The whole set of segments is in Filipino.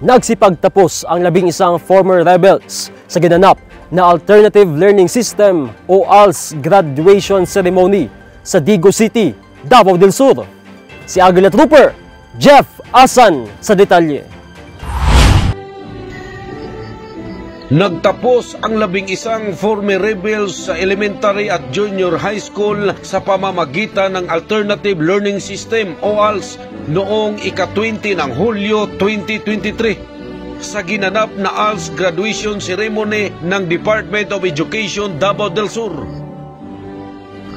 Nagsipagtapos ang 11 former rebels sa ginanap na Alternative Learning System o ALS graduation ceremony sa Digo City, Davao del Sur. Si Agila Trooper Jeff Asan sa detalye. Nagtapos ang 11 former rebels sa elementary at junior high school sa pamamagitan ng Alternative Learning System o ALS noong ika-20 ng Hulyo 2023 sa ginanap na ALS graduation ceremony ng Department of Education Davao del Sur.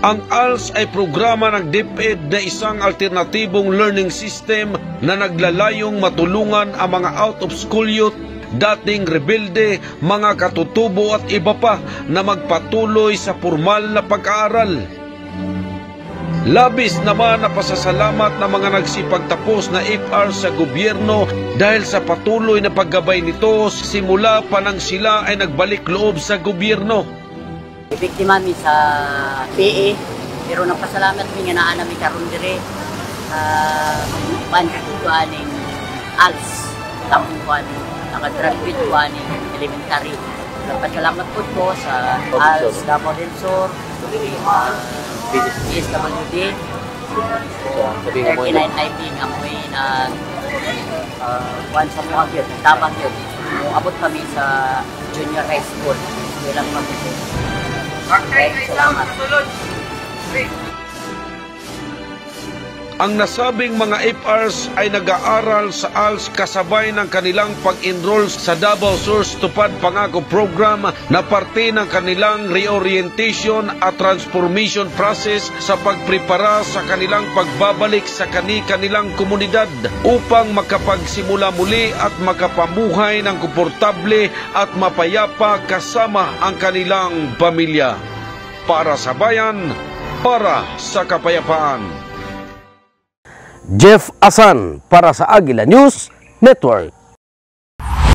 Ang ALS ay programa ng DepEd na isang alternatibong learning system na naglalayong matulungan ang mga out-of-school youth, dating rebelde, mga katutubo at iba pa na magpatuloy sa formal na pag-aaral. Labis naman na pasasalamat ng mga nagsipagtapos na FR sa gobyerno dahil sa patuloy na paggabay nito simula pa nang sila ay nagbalik loob sa gobyerno. Biktima mi sa PE, pero nagpasalamat mi nga naa nami karon dire aning ALS tapos nakagraduate ko aning elementary. Nagpasalamat po ko sa ALS Davao del Sur, PSWD, 39IP nga mo'y nag sa mga yun, tabang yun. Abot kami sa junior high school. Ilang mag-ito. Salamat. Ang nasabing mga FRs ay nag-aaral sa ALS kasabay ng kanilang pag-enroll sa Davao Source Tupad Pangako Program na parte ng kanilang reorientation at transformation process sa pagprepara sa kanilang pagbabalik sa kanilang komunidad upang makapagsimula muli at makapamuhay ng komportable at mapayapa kasama ang kanilang pamilya. Para sa bayan, para sa kapayapaan. Jeff Asan para sa Agila News Network.